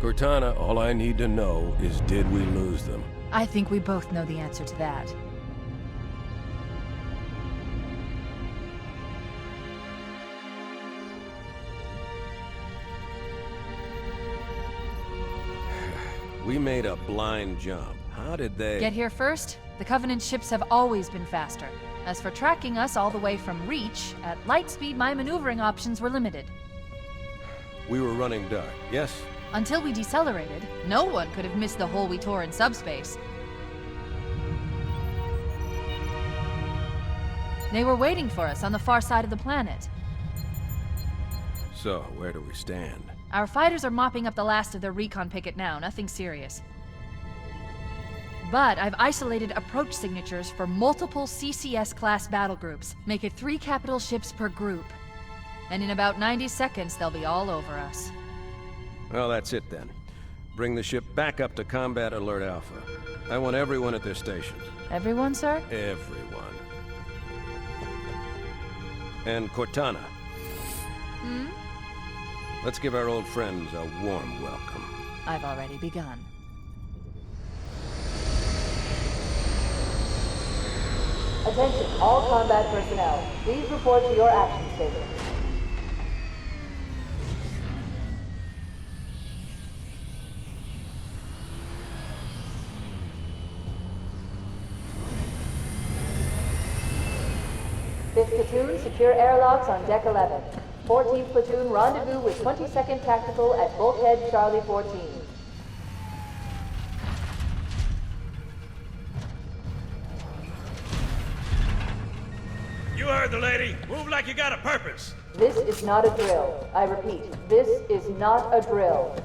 Cortana, all I need to know is did we lose them? I think we both know the answer to that. We made a blind jump. How did they... Get here first? The Covenant ships have always been faster. As for tracking us all the way from Reach, at light speed my maneuvering options were limited. We were running dark, yes? Until we decelerated, no one could have missed the hole we tore in subspace. They were waiting for us on the far side of the planet. So, where do we stand? Our fighters are mopping up the last of their recon picket now, nothing serious. But I've isolated approach signatures for multiple CCS-class battle groups. Make it 3 capital ships per group. And in about 90 seconds, they'll be all over us. Well, that's it then. Bring the ship back up to Combat Alert Alpha. I want everyone at their stations. Everyone, sir? Everyone. And Cortana. Hmm? Let's give our old friends a warm welcome. I've already begun. Attention, all combat personnel. Please report to your action station. Fifth platoon, secure airlocks on deck 11. 14th platoon, rendezvous with 22nd Tactical at Bulkhead Charlie 14. You heard the lady. Move like you got a purpose. This is not a drill. I repeat, this is not a drill.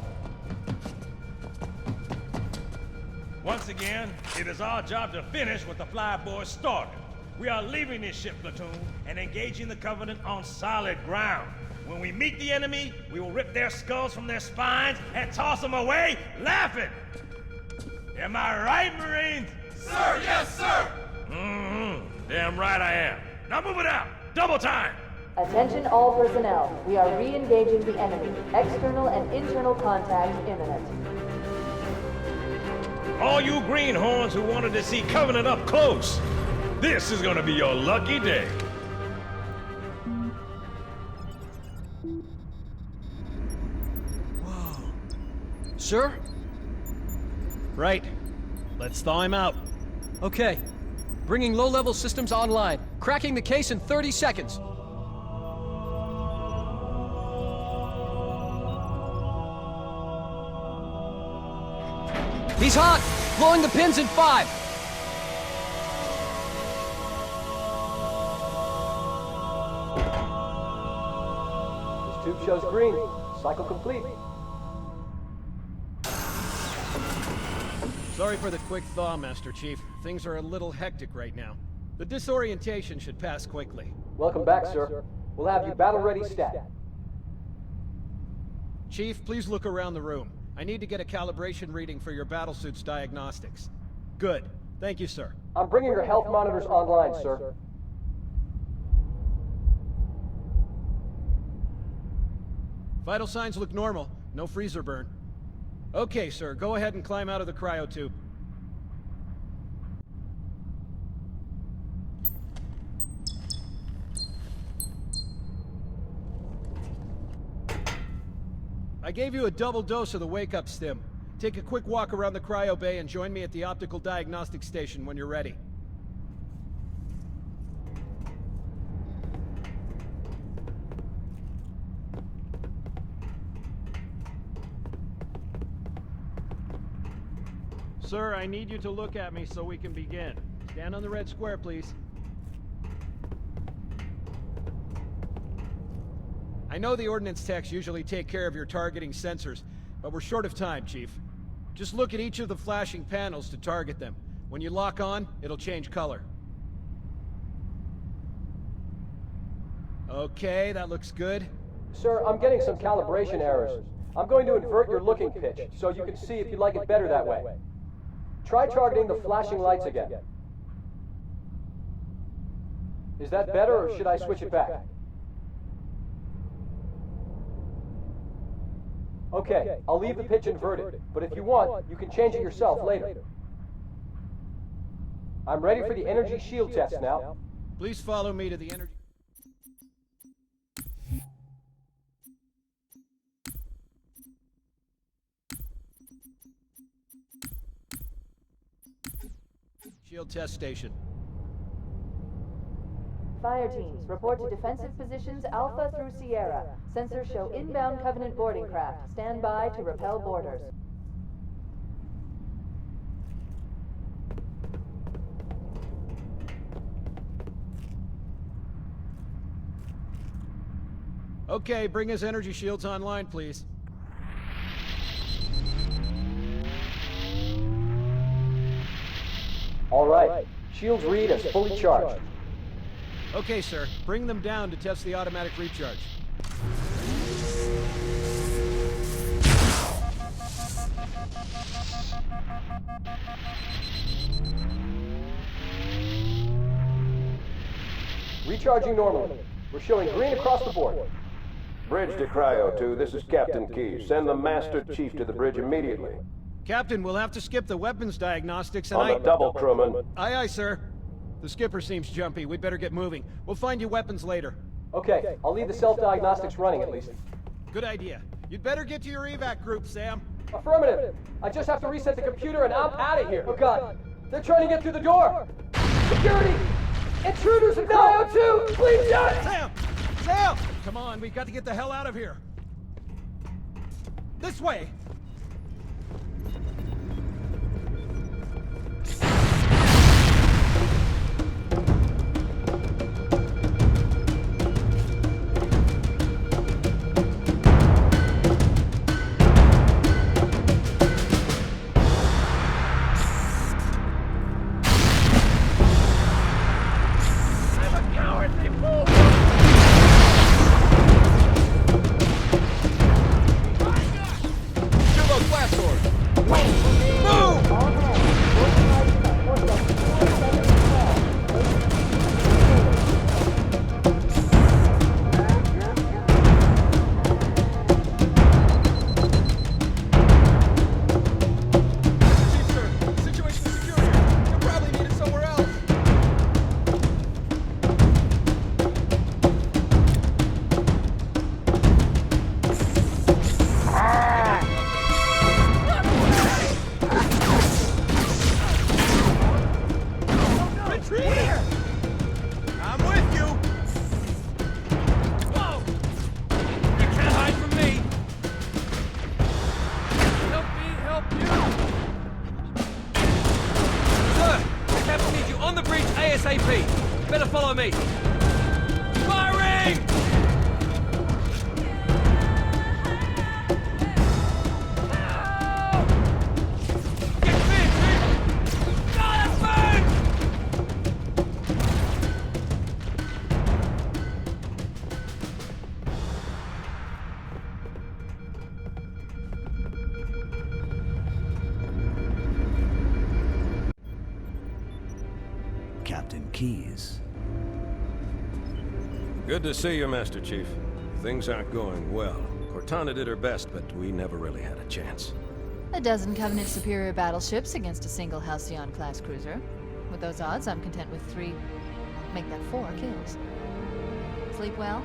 Once again, it is our job to finish what the flyboys started. We are leaving this ship platoon and engaging the Covenant on solid ground. When we meet the enemy, we will rip their skulls from their spines and toss them away laughing. Am I right, Marines? Sir, yes, sir! Damn right I am. Now move it out! Double time! Attention all personnel. We are re-engaging the enemy. External and internal contact imminent. All you greenhorns who wanted to see Covenant up close, this is gonna be your lucky day. Whoa. Sir? Right. Let's thaw him out. Okay. Bringing low-level systems online. Cracking the case in 30 seconds. He's hot! Blowing the pins in 5! This tube shows green. Cycle complete. Sorry for the quick thaw, Master Chief. Things are a little hectic right now. The disorientation should pass quickly. Welcome back, sir. We'll have you battle-ready stat. Chief, please look around the room. I need to get a calibration reading for your battlesuit's diagnostics. Good. Thank you, sir. I'm bringing your health monitors online, sir. Vital signs look normal. No freezer burn. Okay, sir. Go ahead and climb out of the cryotube. I gave you a double dose of the wake-up stim. Take a quick walk around the cryo bay and join me at the optical diagnostic station when you're ready. Sir, I need you to look at me so we can begin. Stand on the red square, please. I know the ordnance techs usually take care of your targeting sensors, but we're short of time, Chief. Just look at each of the flashing panels to target them. When you lock on, it'll change color. Okay, that looks good. Sir, I'm getting some calibration errors. I'm going to invert your looking pitch, so you can see if you like it better that way. Try targeting the flashing lights again. Is that better, or should I switch it back? Okay, I'll leave the pitch inverted, but if you want, you can change it yourself later. I'm ready for the energy shield test now. Please follow me to the energy... Shield test station. Fire teams, report to defensive positions Alpha through Sierra. Sensors show inbound Covenant boarding craft. Stand by to repel boarders. Okay, bring his energy shields online, please. All right, shields read as fully charged. Okay, sir. Bring them down to test the automatic recharge. Recharging normally. We're showing green across the board. Bridge to Cryo 2, this is Captain Key. Send the Master Chief to the bridge immediately. Captain, we'll have to skip the weapons diagnostics and On the double, crewman. Aye, aye, sir. The skipper seems jumpy. We'd better get moving. We'll find you weapons later. Okay, I'll leave the self-diagnostics running at least. Good idea. You'd better get to your evac group, Sam. Affirmative. I just have to reset the computer and I'm out of here. Oh God, they're trying to get through the door. Security! Intruders in Cryo 2! Please shut! Sam! Sam! Come on, we've got to get the hell out of here. This way! Captain Keyes. Good to see you, Master Chief. Things aren't going well. Cortana did her best, but we never really had a chance. A dozen Covenant superior battleships against a single Halcyon-class cruiser. With those odds, I'm content with 3, make that 4 kills. Sleep well?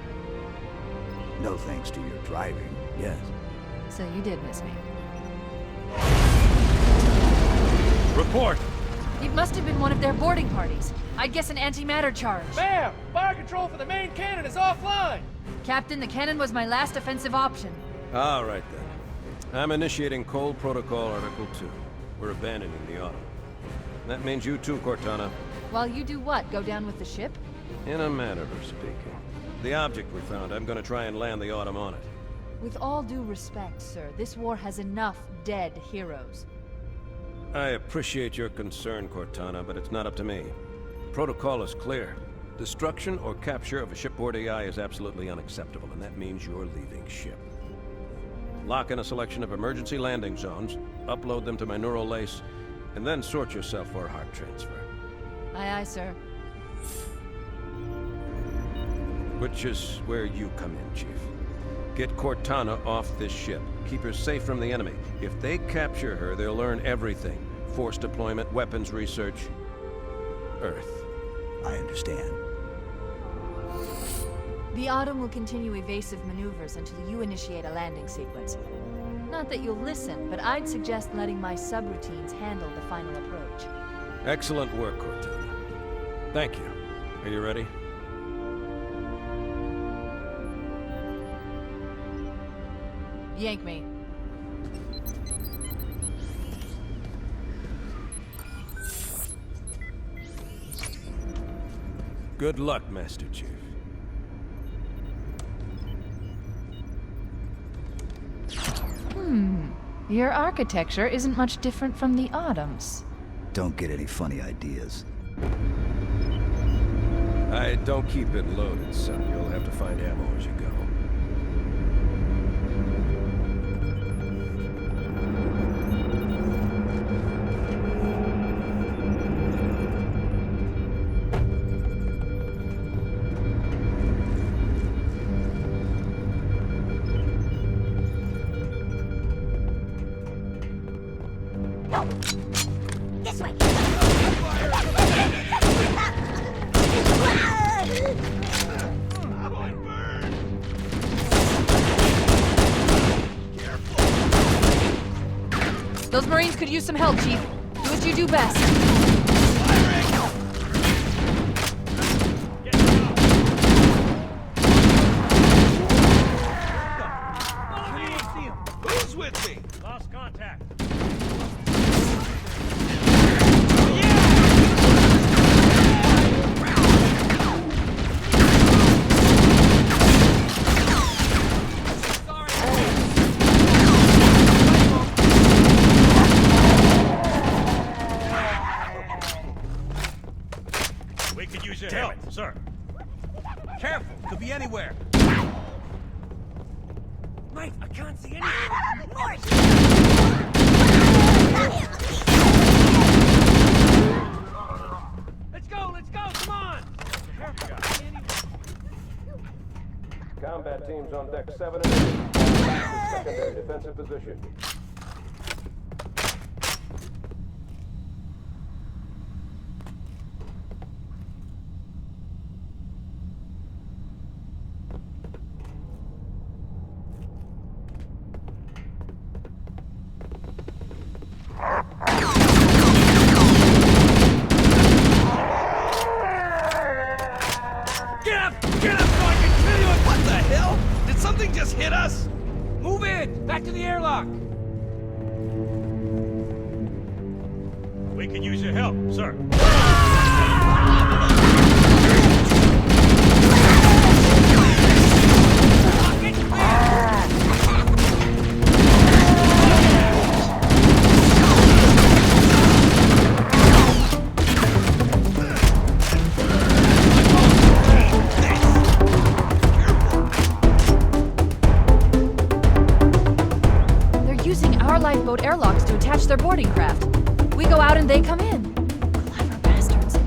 No thanks to your driving, yes. So you did miss me. Report! It must have been one of their boarding parties. I'd guess an antimatter charge. Ma'am! Fire control for the main cannon is offline! Captain, the cannon was my last offensive option. All right, then. I'm initiating Cold Protocol Article 2. We're abandoning the Autumn. That means you too, Cortana. While you do what? Go down with the ship? In a manner of speaking. The object we found, I'm gonna try and land the Autumn on it. With all due respect, sir, this war has enough dead heroes. I appreciate your concern, Cortana, but it's not up to me. Protocol is clear. Destruction or capture of a shipboard AI is absolutely unacceptable, and that means you're leaving ship. Lock in a selection of emergency landing zones, upload them to my neural lace, and then sort yourself for a heart transfer. Aye, aye, sir. Which is where you come in, Chief. Get Cortana off this ship. Keep her safe from the enemy. If they capture her, they'll learn everything. Force deployment, weapons research. Earth. I understand. The Autumn will continue evasive maneuvers until you initiate a landing sequence. Not that you'll listen, but I'd suggest letting my subroutines handle the final approach. Excellent work, Cortana. Thank you. Are you ready? Yank me. Good luck, Master Chief. Your architecture isn't much different from the Autumn's. Don't get any funny ideas. I don't keep it loaded, son. You'll have to find ammo as you go. This way. Those Marines could use some help, Chief. Do what you do best. Who's with me? Lost contact. We could use your help, sir. Careful, could be anywhere. Mate, I can't see anything. Let's go, come on! Combat teams on deck 7 and 8. Secondary defensive position. Get up so I can kill you! What the hell? Did something just hit us? Move in! Back to the airlock! We can use your help, sir. Lifeboat airlocks to attach their boarding craft. We go out and they come in. Clever bastards.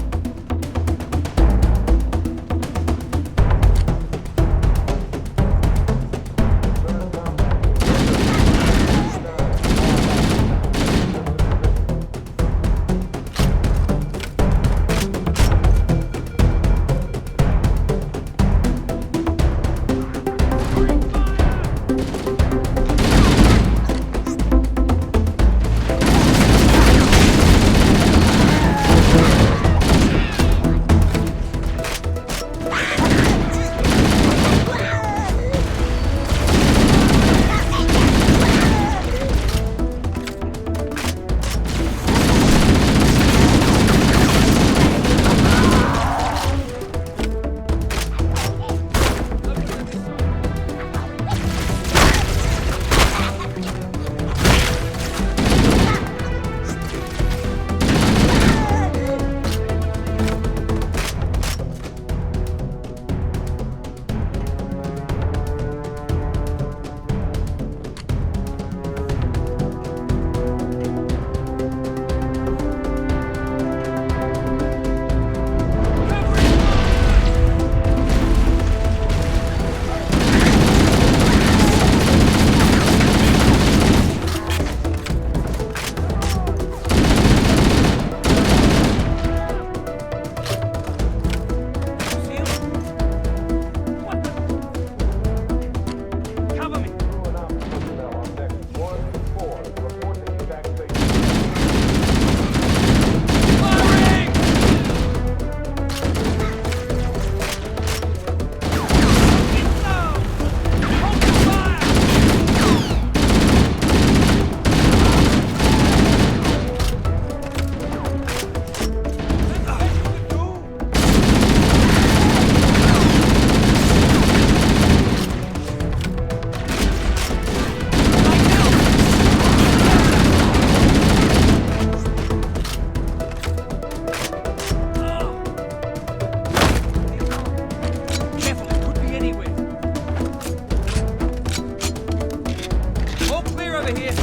over here.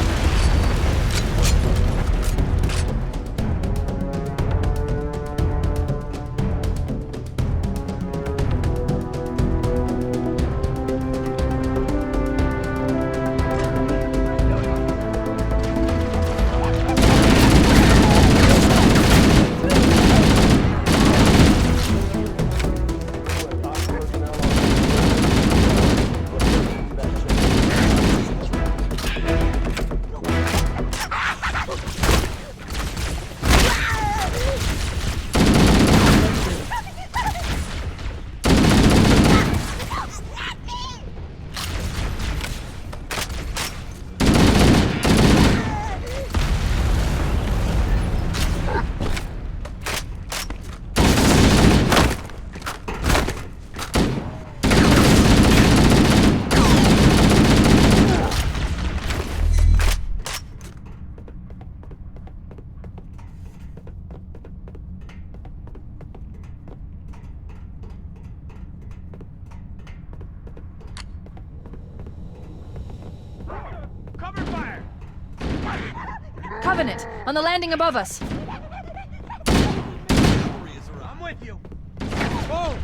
Covenant, on the landing above us. I'm with you. Whoa!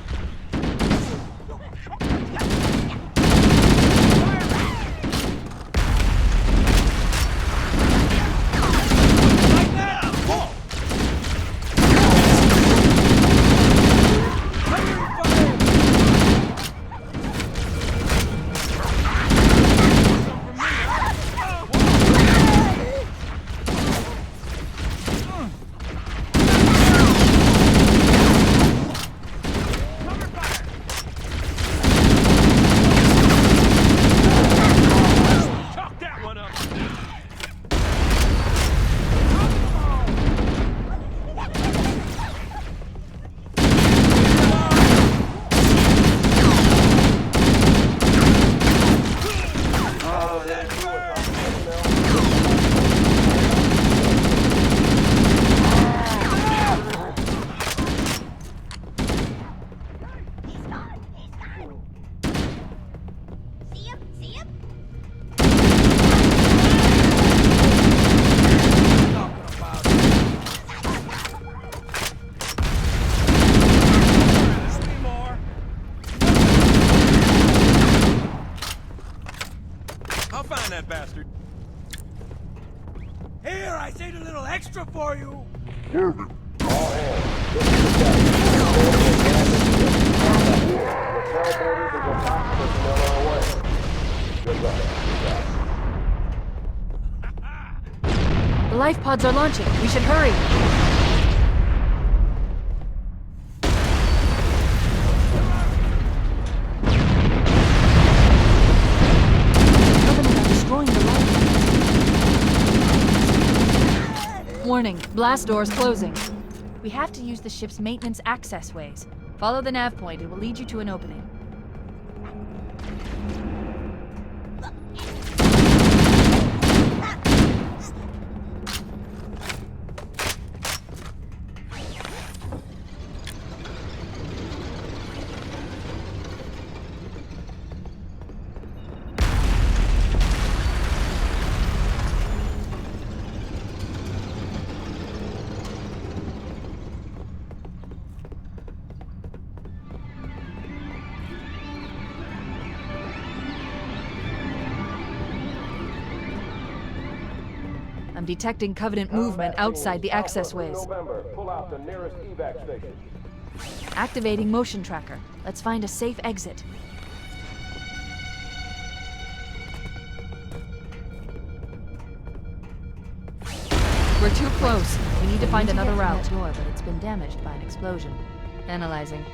Here, I saved a little extra for you! The life pods are launching. We should hurry. Covenant are destroying the life pods. Warning, blast doors closing. We have to use the ship's maintenance access ways. Follow the nav point. It will lead you to an opening. I'm detecting Covenant movement outside the access ways. Pull out the nearest evac station. Activating motion tracker. Let's find a safe exit. We're too close. We need to find another route. Door, but it's been damaged by an explosion. Analyzing.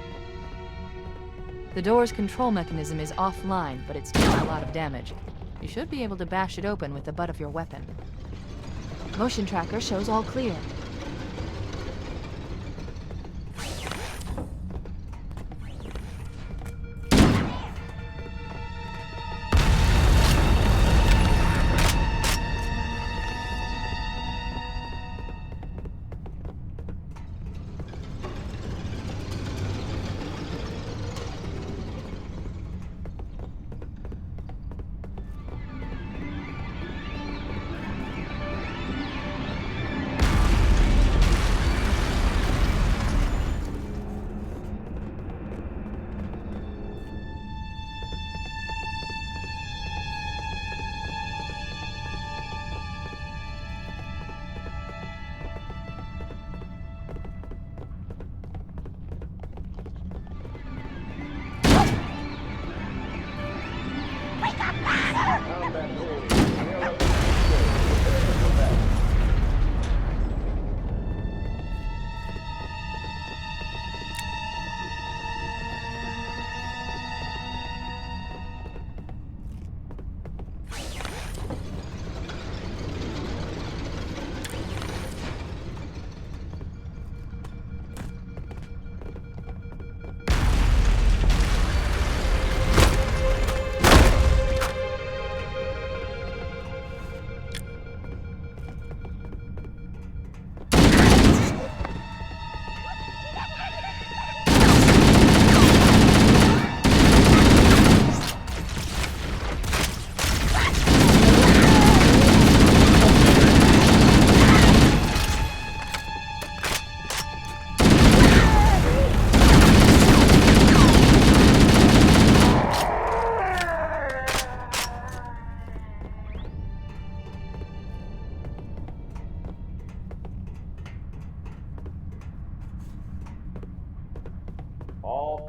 The door's control mechanism is offline, but it's doing a lot of damage. You should be able to bash it open with the butt of your weapon. Motion tracker shows all clear.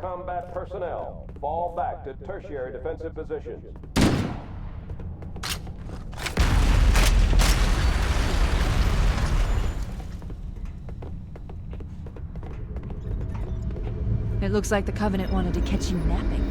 combat personnel. Fall back to tertiary defensive positions. It looks like the Covenant wanted to catch you napping.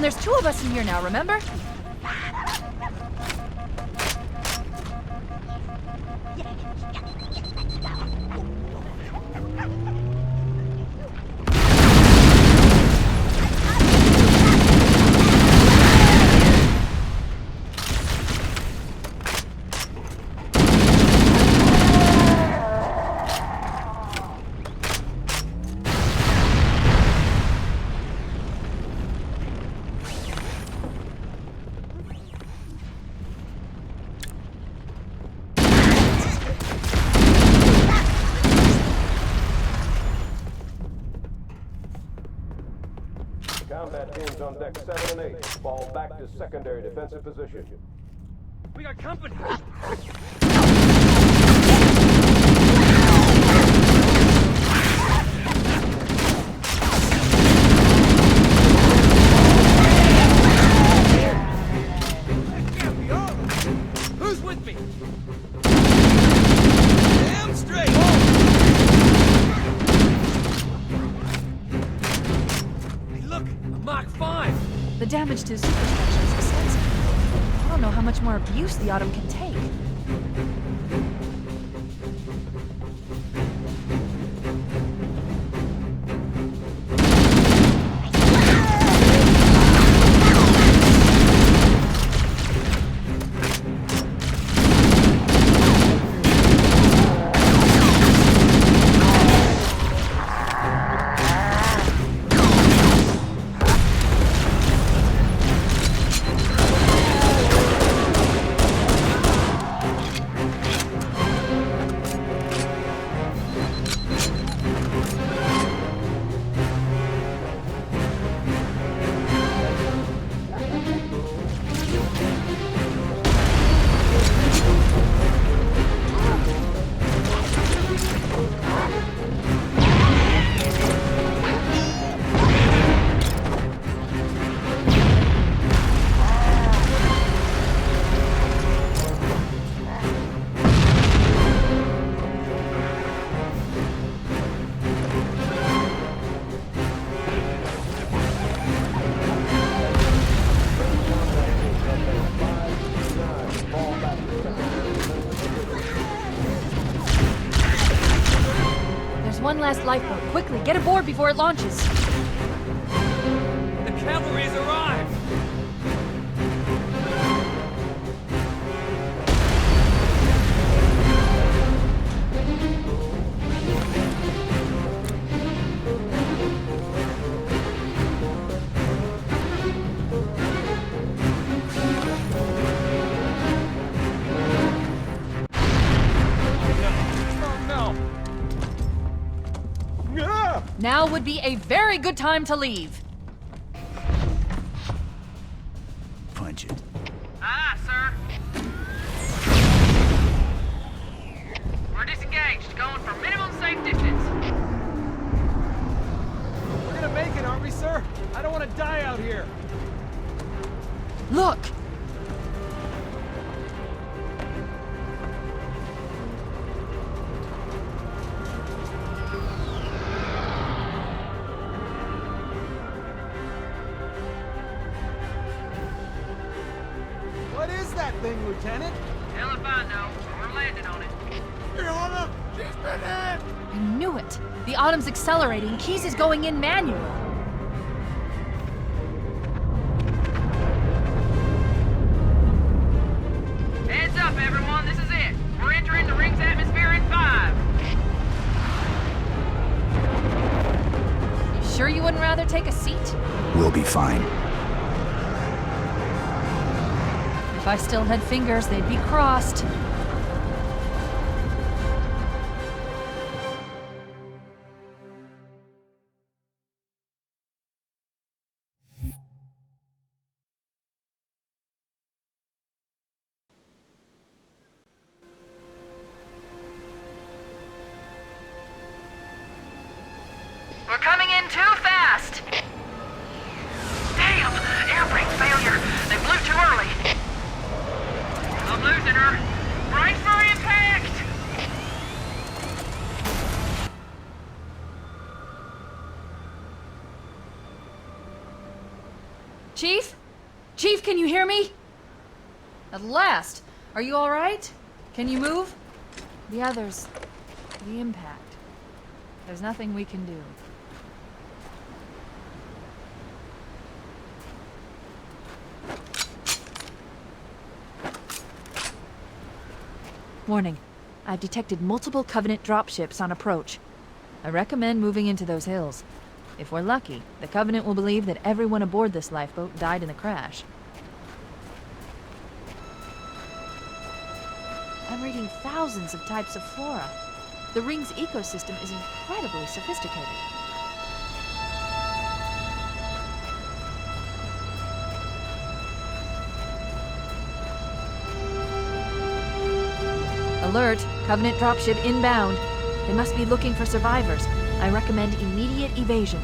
There's two of us in here now, remember? Combat teams on deck 7 and 8. Fall back to secondary defensive position. We got company! That can't be all! Who's with me? Damn straight! Hey, look! A Mach 5! The damage to superstructure is extensive. I don't know how much more abuse the Autumn can take. One last lifeboat. Quickly, get aboard before it launches. The cavalry's arrived! Now would be a very good time to leave. Punch it. Aye, sir. We're disengaged, going for minimum safe distance. We're gonna make it, aren't we, sir? I don't want to die out here. Look! What is that thing, Lieutenant? Hell if I know. We're landing on it. Your Honor, she's been hit! I knew it. The Autumn's accelerating. Keys is going in manual. Heads up, everyone. This is it. We're entering the ring's atmosphere in 5. You sure you wouldn't rather take a seat? We'll be fine. I still had fingers, they'd be crossed. We're coming in too fast! Damn! Air brake failure! They blew too early! I'm losing her! Brace for impact! Chief? Chief, can you hear me? At last! Are you alright? Can you move? The others... the impact. There's nothing we can do. Warning. I've detected multiple Covenant dropships on approach. I recommend moving into those hills. If we're lucky, the Covenant will believe that everyone aboard this lifeboat died in the crash. I'm reading thousands of types of flora. The ring's ecosystem is incredibly sophisticated. Alert! Covenant dropship inbound. They must be looking for survivors. I recommend immediate evasion.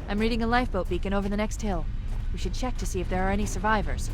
I'm reading a lifeboat beacon over the next hill. We should check to see if there are any survivors.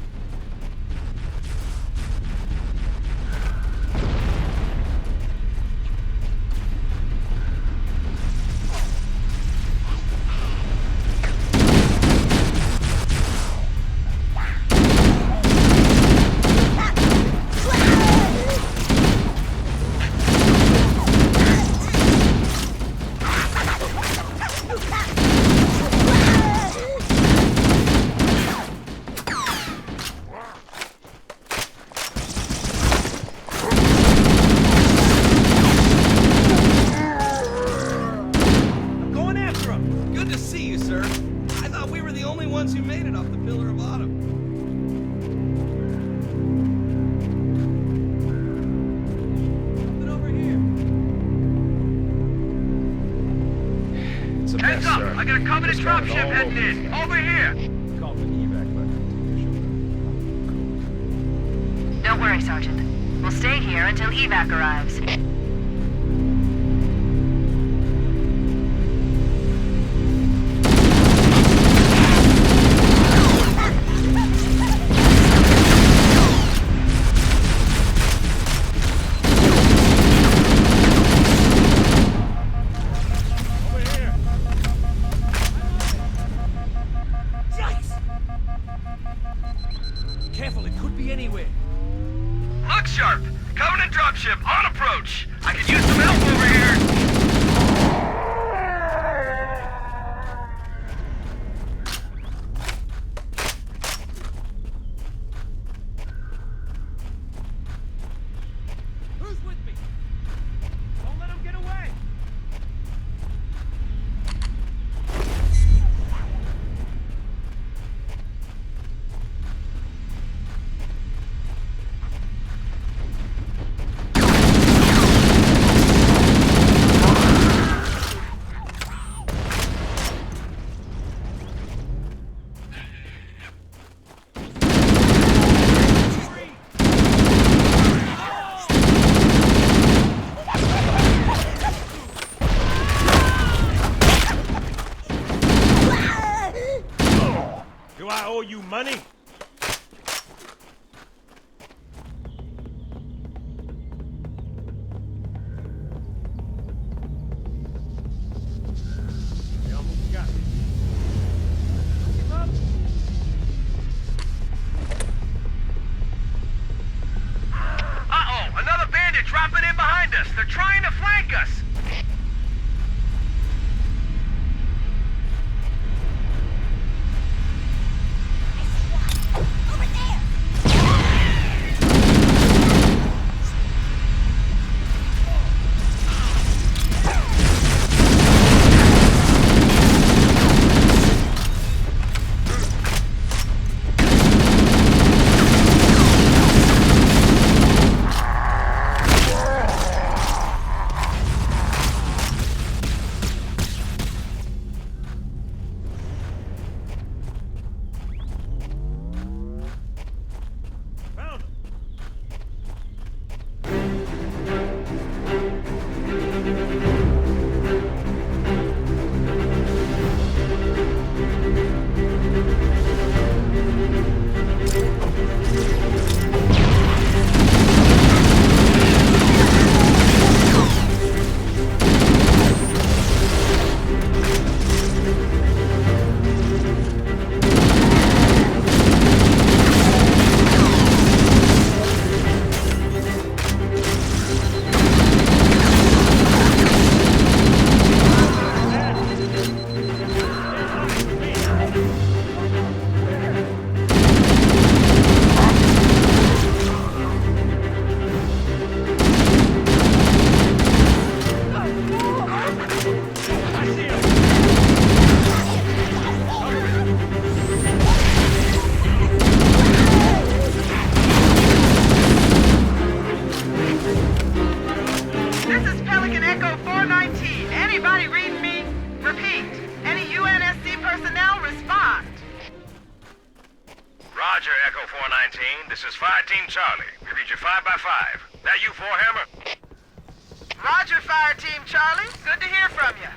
Heads up! I got a Covenant dropship heading in! Over here! Call for evac button. Don't worry, Sergeant. We'll stay here until evac arrives. be anywhere. Look sharp! Covenant dropship on approach! I could use some help over here! Who's with me? Don't let him get away! Do I owe you money? They almost got me. Keep up. Uh-oh! Another bandit dropping in behind us! They're trying to flank us! Found him. This is Pelican Echo 419. Anybody reading me? Repeat. Any UNSC personnel respond. Roger, Echo 419. This is Fire Team Charlie. We read you 5 by 5. That you, Forehammer? Roger, Fire Team Charlie. Good to hear from you.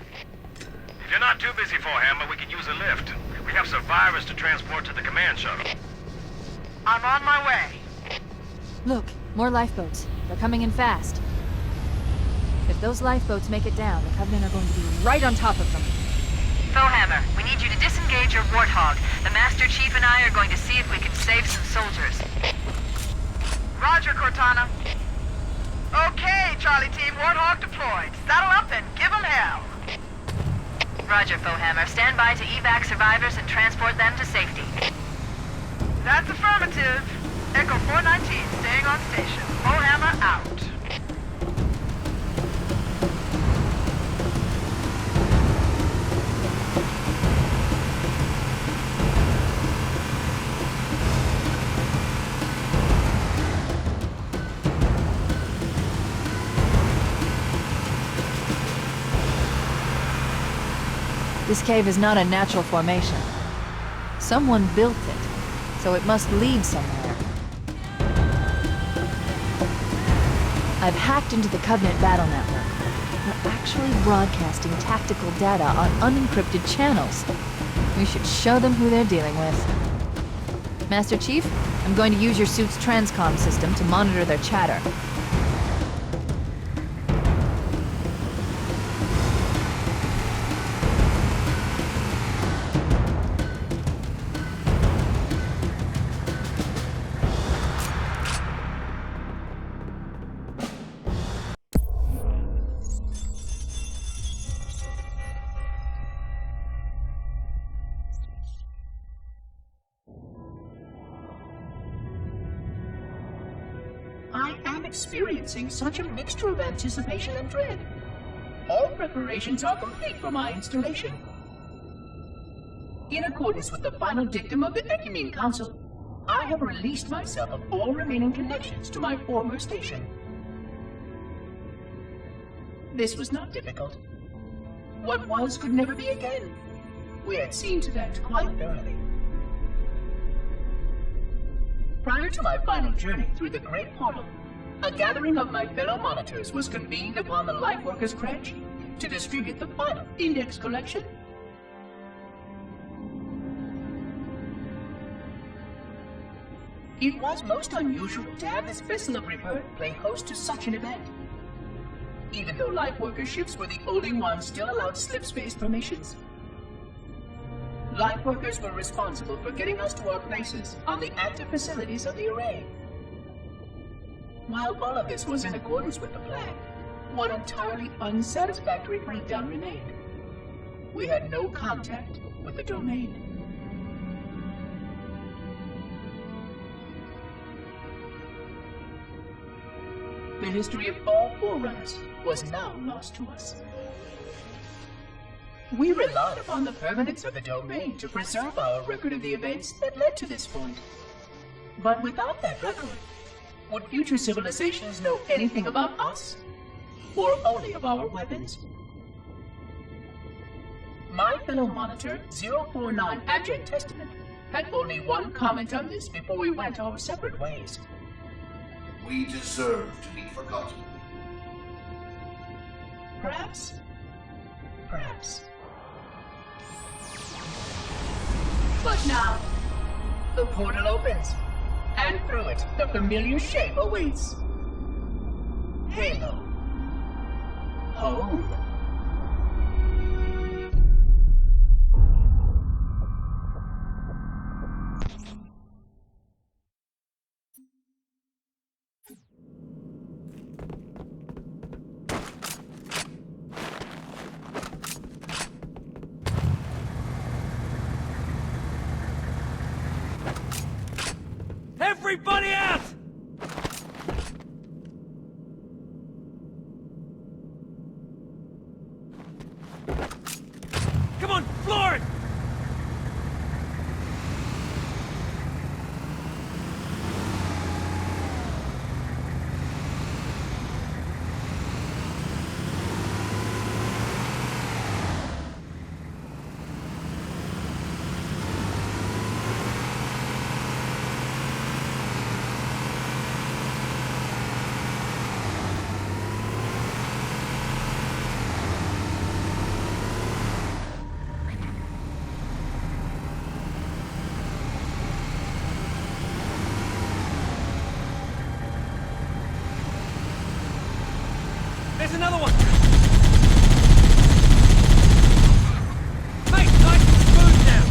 If you're not too busy, Forehammer, we could use a lift. We have survivors to transport to the command shuttle. I'm on my way. Look, more lifeboats. They're coming in fast. If those lifeboats make it down, the Covenant are going to be right on top of them. Foehammer, we need you to disengage your Warthog. The Master Chief and I are going to see if we can save some soldiers. Roger, Cortana. Okay, Charlie Team, Warthog deployed. Saddle up and give them hell. Roger, Foehammer. Stand by to evac survivors and transport them to safety. That's affirmative. Echo 419 staying on station. Foehammer out. This cave is not a natural formation. Someone built it, so it must lead somewhere. I've hacked into the Covenant battle network. They're actually broadcasting tactical data on unencrypted channels. We should show them who they're dealing with. Master Chief, I'm going to use your suit's transcom system to monitor their chatter. I am experiencing such a mixture of anticipation and dread. All preparations are complete for my installation. In accordance with the final dictum of the Ecumene Council, I have released myself of all remaining connections to my former station. This was not difficult. What was could never be again. We had seen to that quite thoroughly. Prior to my final journey through the Great Portal, a gathering of my fellow monitors was convened upon the Lightworkers Crash to distribute the final index collection. It was most unusual to have this vessel of Reveille play host to such an event. Even though Lightworker ships were the only ones still allowed slip space formations. Lightworkers were responsible for getting us to our places on the active facilities of the array. While all of this was in accordance with the plan, one entirely unsatisfactory breakdown remained. We had no contact with the domain. The history of all Forerunners was now lost to us. We relied upon the permanence of the domain to preserve our record of the events that led to this point. But without that record, would future civilizations know anything about us? Or only of our weapons? My fellow monitor, 049 Abject Testament, had only one comment on this before we went our separate ways. We deserve to be forgotten. Perhaps. Perhaps. But now, the portal opens, and through it, the familiar shape awaits. Halo. Home. Everybody out! Come on, floor it! There's another one! Mate, nice and smooth now!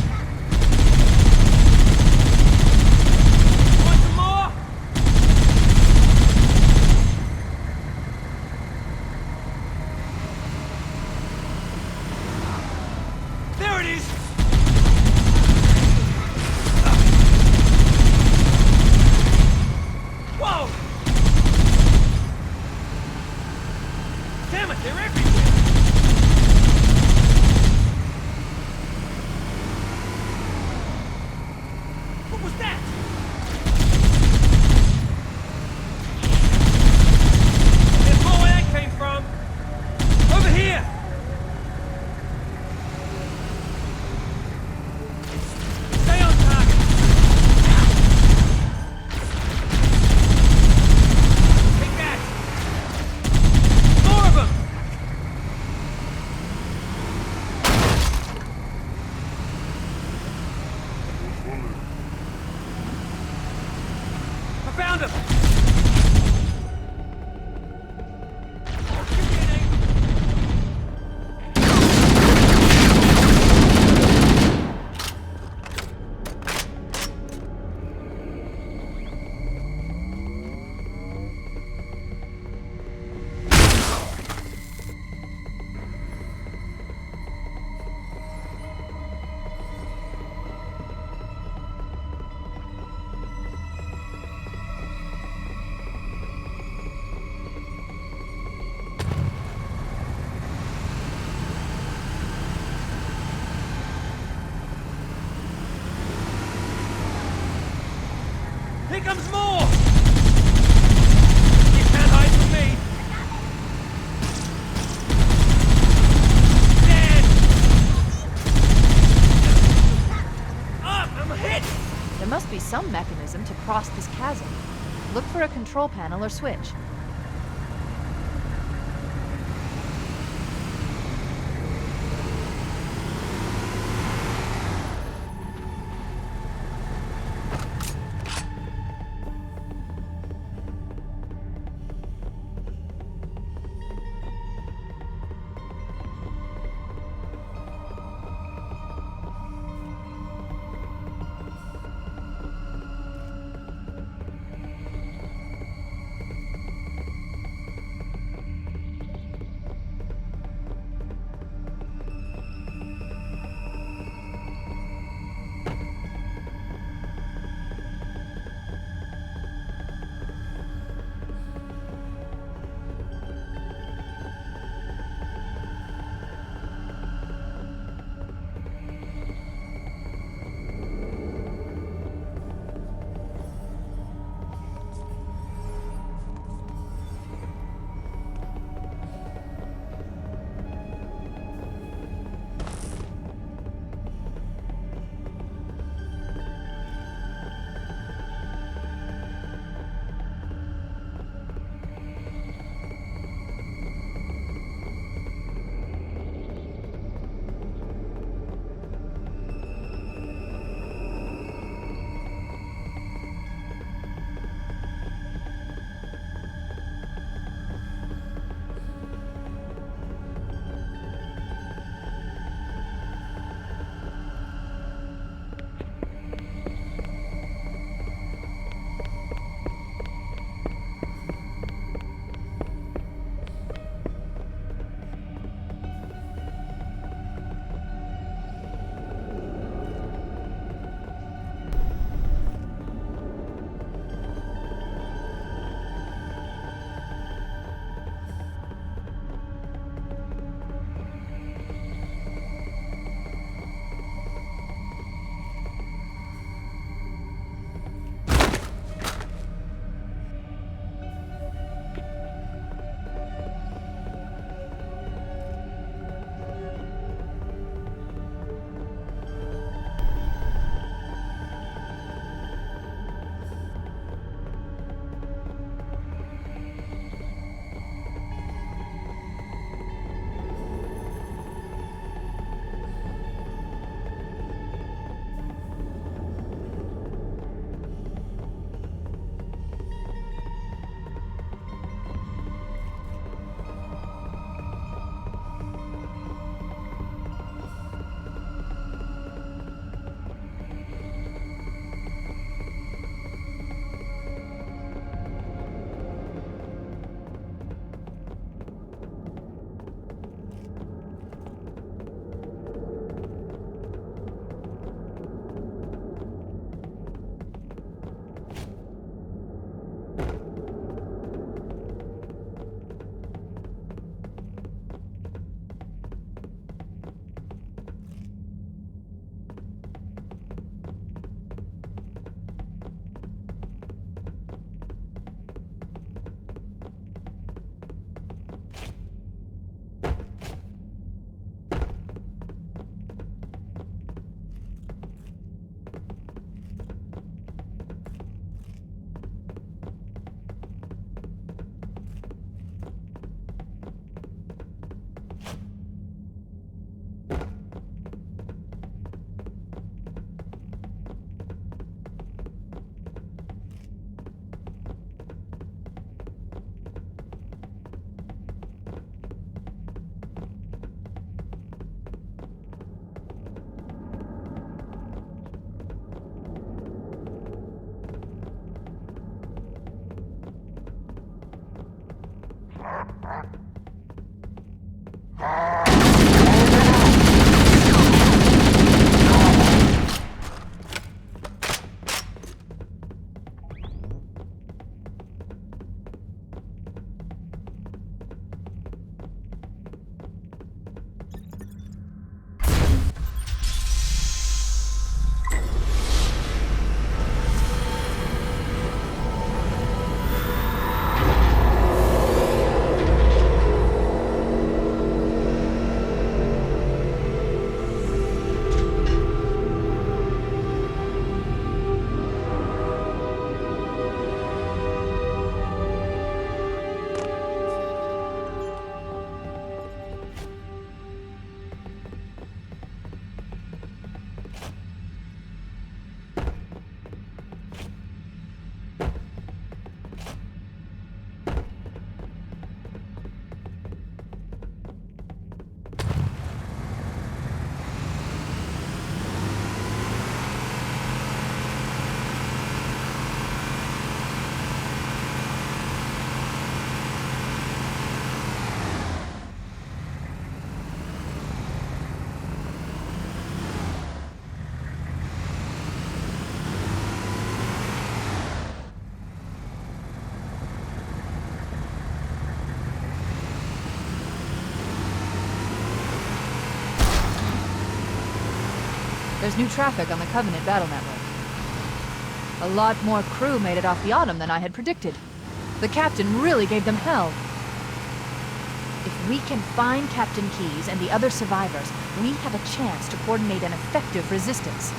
Want some more? There it is! Whoa! Damn it, they're everywhere! What was that? There's more where that came from! Over here! Stay on target! Take that! More of them! I found him! Here comes more! You can't hide from me! Dead! I'm hit! There must be some mechanism to cross this chasm. Look for a control panel or switch. There's new traffic on the Covenant battle network. A lot more crew made it off the Autumn than I had predicted. The captain really gave them hell. If we can find Captain Keyes and the other survivors, we have a chance to coordinate an effective resistance.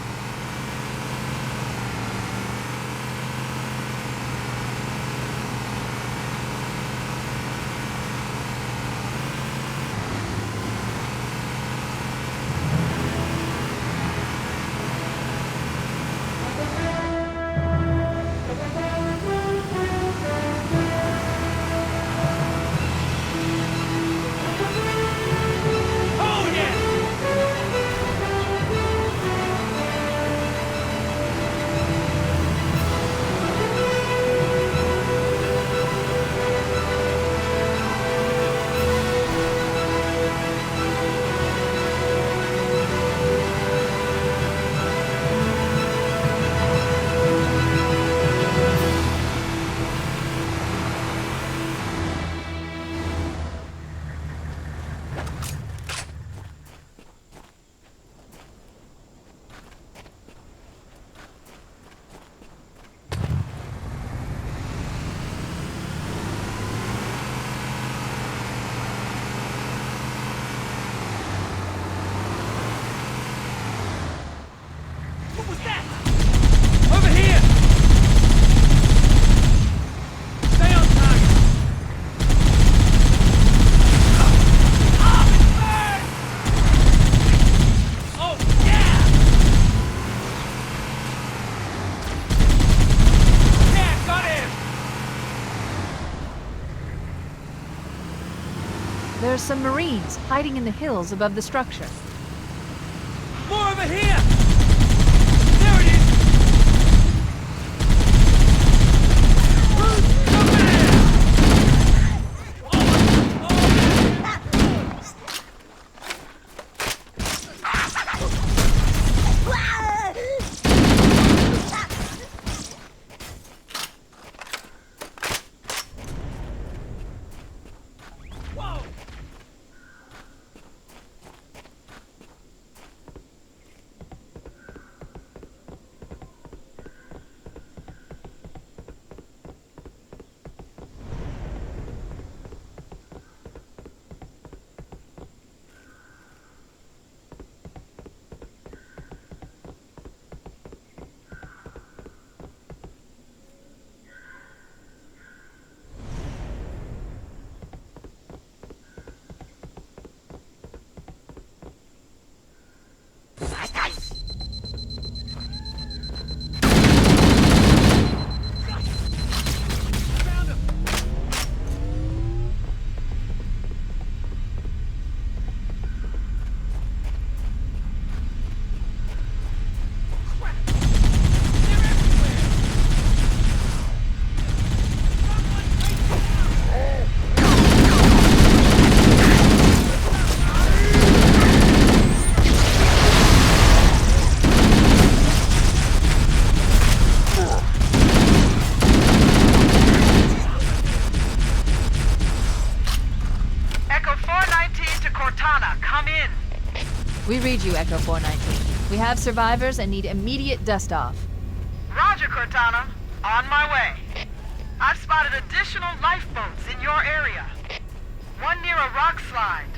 There are some Marines hiding in the hills above the structure. More over here! There it is! We read you, Echo 419. We have survivors and need immediate dust-off. Roger, Cortana. On my way. I've spotted additional lifeboats in your area. One near a rock slide.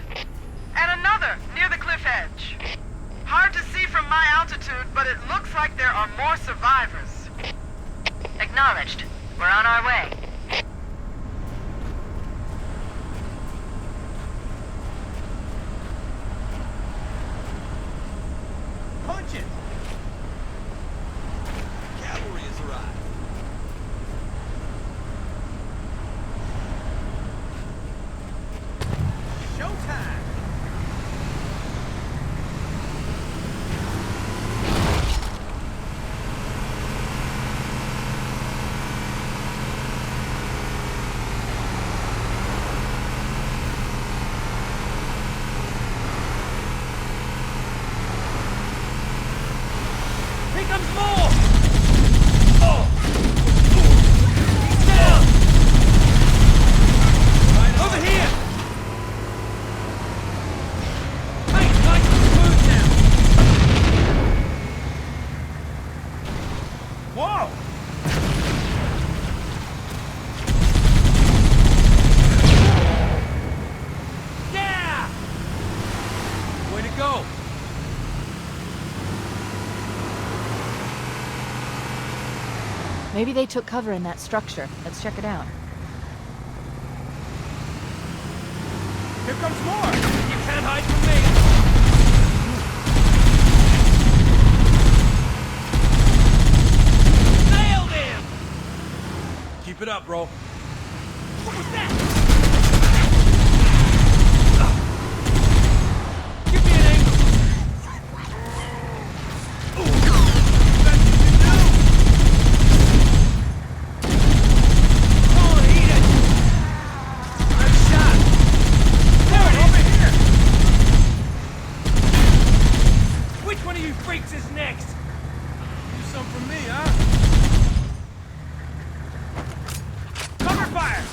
And another near the cliff edge. Hard to see from my altitude, but it looks like there are more survivors. Acknowledged. We're on our way. Punch it! Cavalry has arrived. Showtime! Maybe they took cover in that structure. Let's check it out. Here comes more! You can't hide from me! Nailed him! Keep it up, bro. What was that? Give me an angle! That's what you do! Come on, eat it! Nice shot! There, over here! Which one of you freaks is next? Do some for me, huh? Cover fire!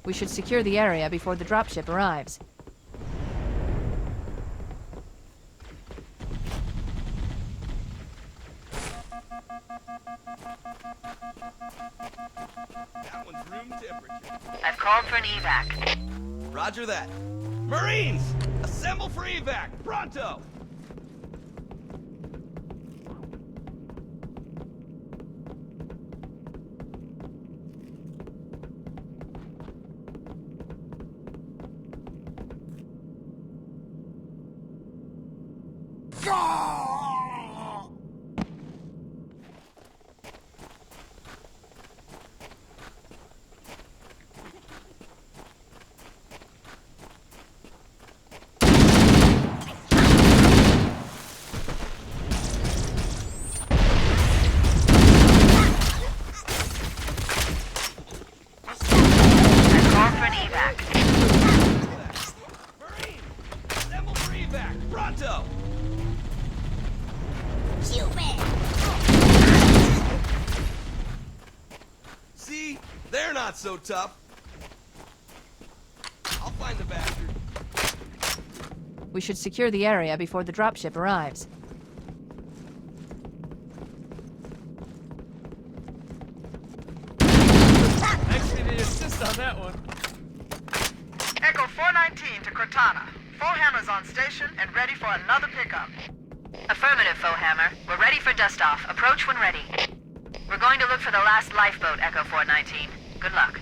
We should secure the area before the dropship arrives. That one's room temperature. I've called for an evac. Roger that. Marines! Assemble for evac! Pronto! See? They're not so tough. I'll find the bastard. We should secure the area before the dropship arrives. Thanks for the assist on that one. Echo 419 to Cortana. Foehammer's on station and ready for another pickup. Affirmative, Foehammer. We're ready for dust-off. Approach when ready. We're going to look for the last lifeboat, Echo 419. Good luck.